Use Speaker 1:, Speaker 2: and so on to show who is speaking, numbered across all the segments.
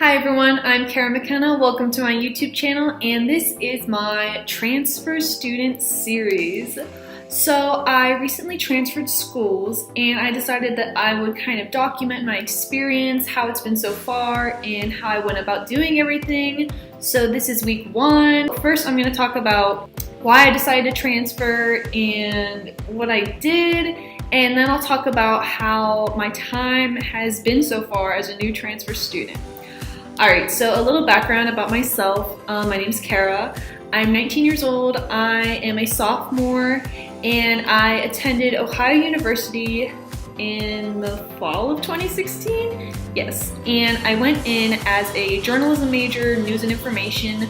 Speaker 1: Hi everyone, I'm Kara McKenna. Welcome to my YouTube channel, and this is my transfer student series. So I recently transferred schools, and I decided that I would kind of document my experience, how it's been so far, and how I went about doing everything. So this is week one. First, I'm going to talk about why I decided to transfer and what I did, and then I'll talk about how my time has been so far as a new transfer student. Alright, so a little background about myself. My name's Kara. I'm 19 years old. I am a sophomore, and I attended Ohio University in the fall of 2016. Yes, and I went in as a journalism major, news and information,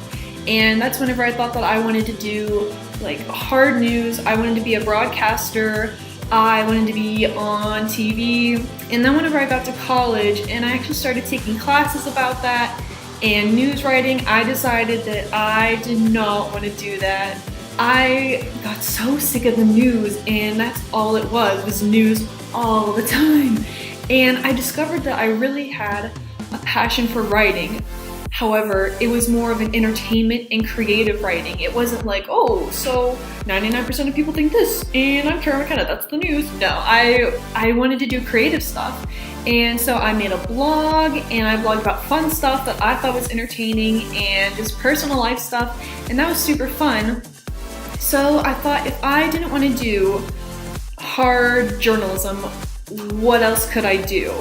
Speaker 1: and that's whenever I thought that I wanted to do like hard news. I wanted to be a broadcaster. I wanted to be on TV, and then whenever I got to college and I actually started taking classes about that and news writing, I decided that I did not want to do that. I got so sick of the news, and that's all it was news all the time. And I discovered that I really had a passion for writing. However, it was more of an entertainment and creative writing. It wasn't like, oh, so 99% of people think this, and I'm Kara McKenna, that's the news. No, I wanted to do creative stuff. And so I made a blog, and I blogged about fun stuff that I thought was entertaining and just personal life stuff, and that was super fun. So I thought, if I didn't want to do hard journalism, what else could I do?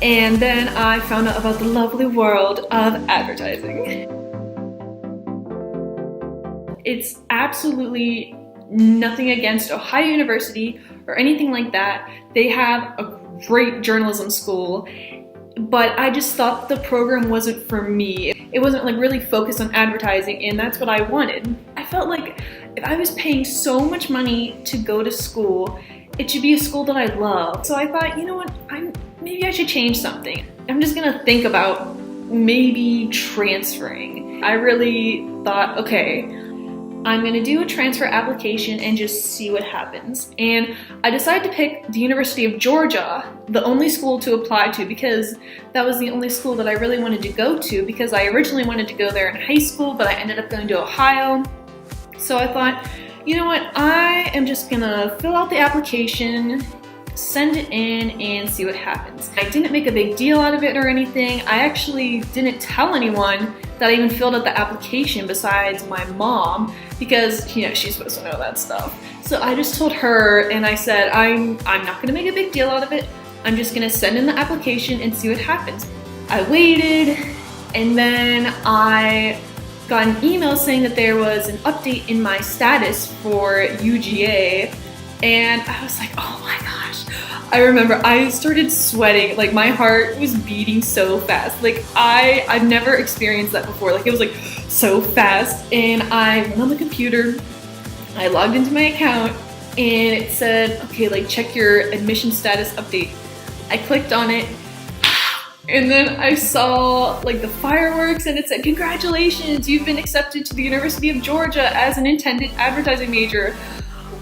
Speaker 1: And then I found out about the lovely world of advertising. It's absolutely nothing against Ohio University or anything like that. They have a great journalism school, but I just thought the program wasn't for me. It wasn't like really focused on advertising, and that's what I wanted. I felt like if I was paying so much money to go to school, it should be a school that I love. So I thought, you know what, maybe I should change something. I'm just gonna think about maybe transferring. I really thought, okay, I'm gonna do a transfer application and just see what happens. And I decided to pick the University of Georgia, the only school to apply to, because that was the only school that I really wanted to go to, because I originally wanted to go there in high school, but I ended up going to Ohio. So I thought, you know what, I am just gonna fill out the application, send it in, and see what happens. I didn't make a big deal out of it or anything. I actually didn't tell anyone that I even filled out the application besides my mom, because, you know, she's supposed to know that stuff. So I just told her, and I said, I'm not gonna make a big deal out of it. I'm just gonna send in the application and see what happens. I waited, and then I got an email saying that there was an update in my status for UGA, and I was like, oh my gosh. I remember I started sweating, like my heart was beating so fast. Like I've never experienced that before. Like it was like so fast, and I went on the computer, I logged into my account, and it said, okay, like check your admission status update. I clicked on it, and then I saw like the fireworks, and it said, congratulations, you've been accepted to the University of Georgia as an intended advertising major.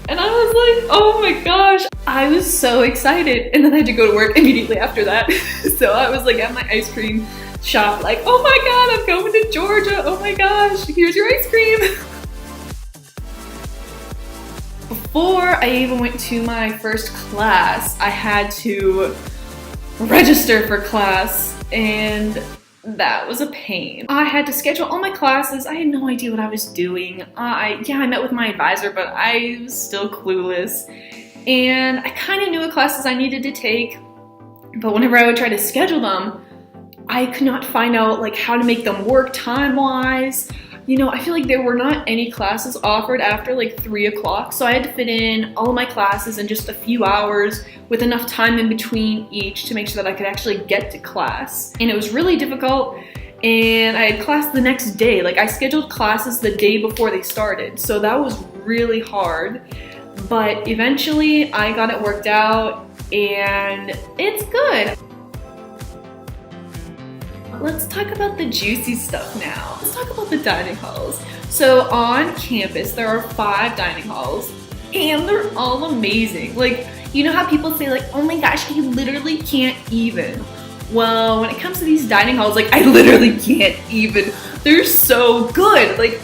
Speaker 1: And I was like, oh my gosh, I was so excited. And then I had to go to work immediately after that. So I was like at my ice cream shop, like, oh my God, I'm going to Georgia. Oh my gosh, here's your ice cream. Before I even went to my first class, I had to register for class, and that was a pain. I had to schedule all my classes. I had no idea what I was doing. I met with my advisor, but I was still clueless. And I kind of knew what classes I needed to take, but whenever I would try to schedule them, I could not find out like how to make them work time-wise. You know, I feel like there were not any classes offered after like 3 o'clock, so I had to fit in all of my classes in just a few hours with enough time in between each to make sure that I could actually get to class. And it was really difficult, and I had class the next day. Like I scheduled classes the day before they started, so that was really hard. But eventually I got it worked out, and it's good. Let's talk about the juicy stuff now. Let's talk about the dining halls. So on campus, there are 5 dining halls, and they're all amazing. Like, you know how people say like, oh my gosh, you literally can't even. Well, when it comes to these dining halls, like I literally can't even, they're so good. Like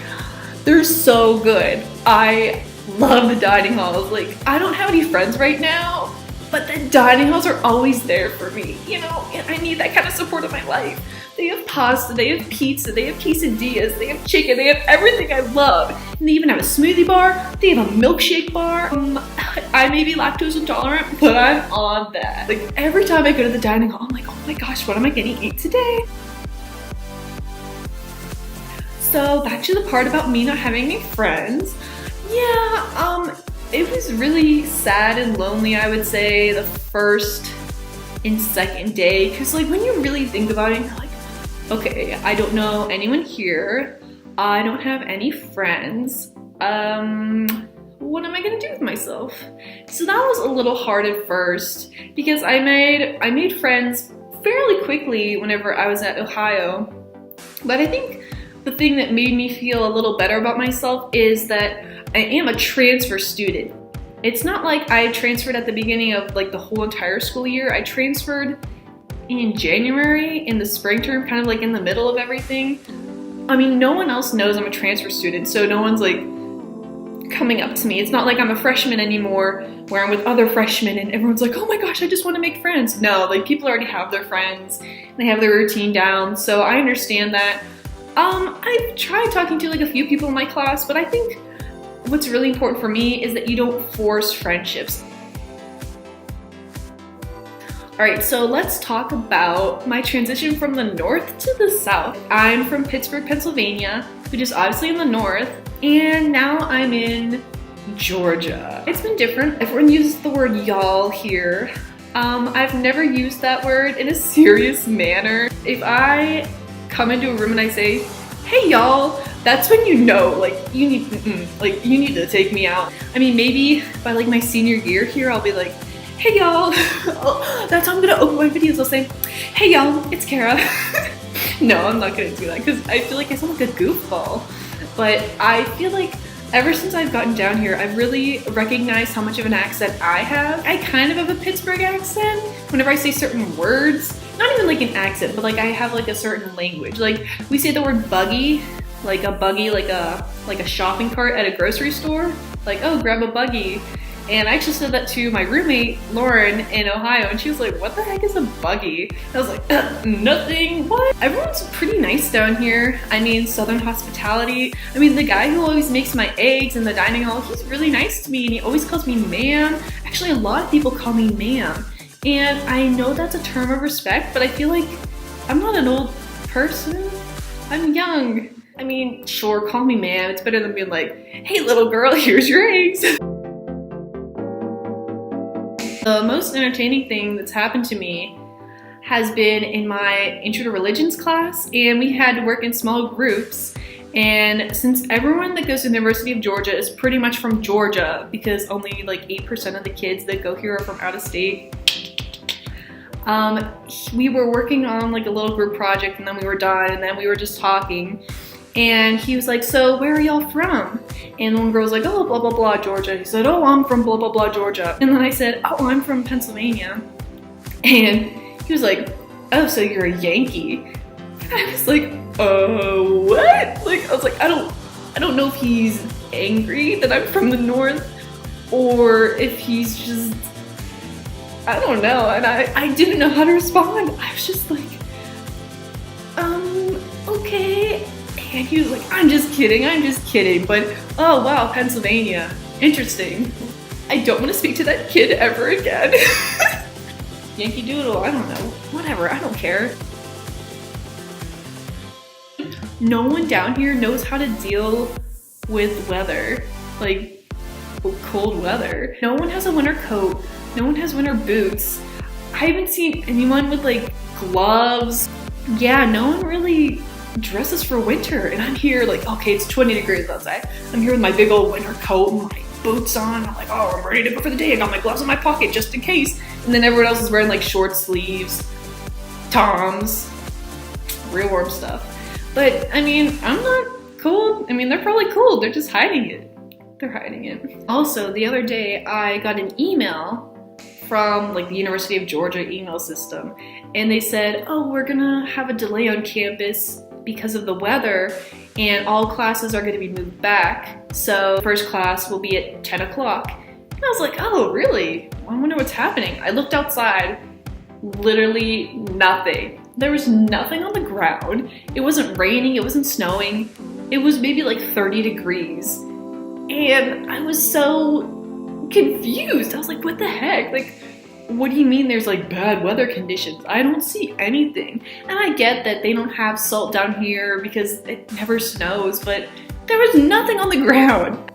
Speaker 1: they're so good. I love the dining halls. Like I don't have any friends right now, but the dining halls are always there for me, you know, and I need that kind of support in my life. They have pasta, they have pizza, they have quesadillas, they have chicken, they have everything I love. And they even have a smoothie bar, they have a milkshake bar. I may be lactose intolerant, but I'm on that. Like every time I go to the dining hall, I'm like, oh my gosh, what am I gonna eat today? So back to the part about me not having any friends. Yeah, it was really sad and lonely, I would say, the first and second day. Cause like when you really think about it, you're like, okay, I don't know anyone here. I don't have any friends. What am I gonna do with myself? So that was a little hard at first because I made friends fairly quickly whenever I was at Ohio. But I think the thing that made me feel a little better about myself is that I am a transfer student. It's not like I transferred at the beginning of like the whole entire school year. I transferred in January in the spring term, kind of like in the middle of everything. I mean, no one else knows I'm a transfer student, so no one's like coming up to me. It's not like I'm a freshman anymore where I'm with other freshmen and everyone's like, oh my gosh, I just want to make friends. No, like people already have their friends, they have their routine down, so I understand that. I've tried talking to like a few people in my class, but I think what's really important for me is that you don't force friendships. All right, so let's talk about my transition from the north to the south. I'm from Pittsburgh, Pennsylvania, which is obviously in the north, and now I'm in Georgia. It's been different. Everyone uses the word y'all here. I've never used that word in a serious manner. If I come into a room and I say, hey y'all, that's when you know, like you need to take me out. I mean, maybe by like my senior year here, I'll be like, hey y'all, that's how I'm gonna open my videos. I'll say, hey y'all, it's Kara. No, I'm not gonna do that because I feel like I sound like a goofball. But I feel like ever since I've gotten down here, I've really recognized how much of an accent I have. I kind of have a Pittsburgh accent whenever I say certain words. Not even like an accent, but like I have like a certain language. Like we say the word buggy, like a buggy, like a shopping cart at a grocery store. Like, oh, grab a buggy. And I actually said that to my roommate, Lauren, in Ohio, and she was like, what the heck is a buggy? I was like, nothing, what? Everyone's pretty nice down here. I mean, Southern hospitality. I mean, the guy who always makes my eggs in the dining hall, he's really nice to me, and he always calls me ma'am. Actually, a lot of people call me ma'am. And I know that's a term of respect, but I feel like I'm not an old person. I'm young. I mean, sure, call me ma'am. It's better than being like, hey, little girl, here's your eggs. The most entertaining thing that's happened to me has been in my Intro to Religions class, and we had to work in small groups. And since everyone that goes to the University of Georgia is pretty much from Georgia, because only like 8% of the kids that go here are from out of state, we were working on like a little group project, and then we were done, and then we were just talking. And he was like, so where are y'all from? And one girl's like, oh, blah, blah, blah, Georgia. He said, oh, I'm from blah, blah, blah, Georgia. And then I said, oh, I'm from Pennsylvania. And he was like, oh, so you're a Yankee. And I was like, oh, what? Like, I was like, I don't know if he's angry that I'm from the north or if he's just, I don't know. And I didn't know how to respond. I was just like, okay. And he was like, I'm just kidding. But oh wow, Pennsylvania, interesting. I don't want to speak to that kid ever again. Yankee Doodle, I don't know. Whatever, I don't care. No one down here knows how to deal with weather, like cold weather. No one has a winter coat. No one has winter boots. I haven't seen anyone with like gloves. Yeah, no one really dresses for winter, and I'm here like, okay, it's 20 degrees outside. I'm here with my big old winter coat and my boots on. I'm like, oh, I'm ready to go for the day. I got my gloves in my pocket just in case. And then everyone else is wearing like short sleeves, Toms, real warm stuff. But I mean, I'm not cold. I mean, they're probably cold. They're just hiding it. They're hiding it. Also, the other day I got an email from like the University of Georgia email system, and they said, oh, we're gonna have a delay on campus because of the weather, and all classes are gonna be moved back. So first class will be at 10 o'clock. And I was like, oh, really? I wonder what's happening. I looked outside, literally nothing. There was nothing on the ground. It wasn't raining, it wasn't snowing. It was maybe like 30 degrees. And I was so confused. I was like, what the heck? Like, what do you mean there's like bad weather conditions? I don't see anything. And I get that they don't have salt down here because it never snows, but there was nothing on the ground.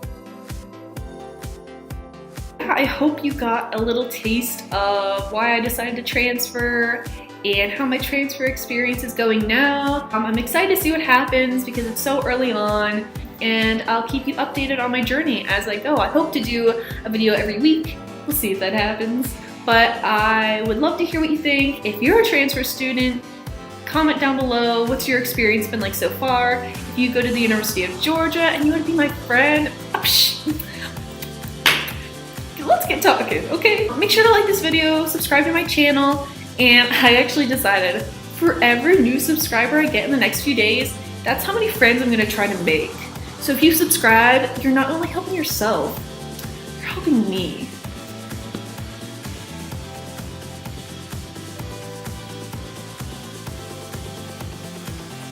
Speaker 1: I hope you got a little taste of why I decided to transfer and how my transfer experience is going now. I'm excited to see what happens because it's so early on, and I'll keep you updated on my journey as I go. I hope to do a video every week. We'll see if that happens. But I would love to hear what you think. If you're a transfer student, comment down below. What's your experience been like so far? If you go to the University of Georgia and you want to be my friend, let's get talking, okay? Make sure to like this video, subscribe to my channel, and I actually decided for every new subscriber I get in the next few days, that's how many friends I'm gonna try to make. So if you subscribe, you're not only helping yourself, you're helping me.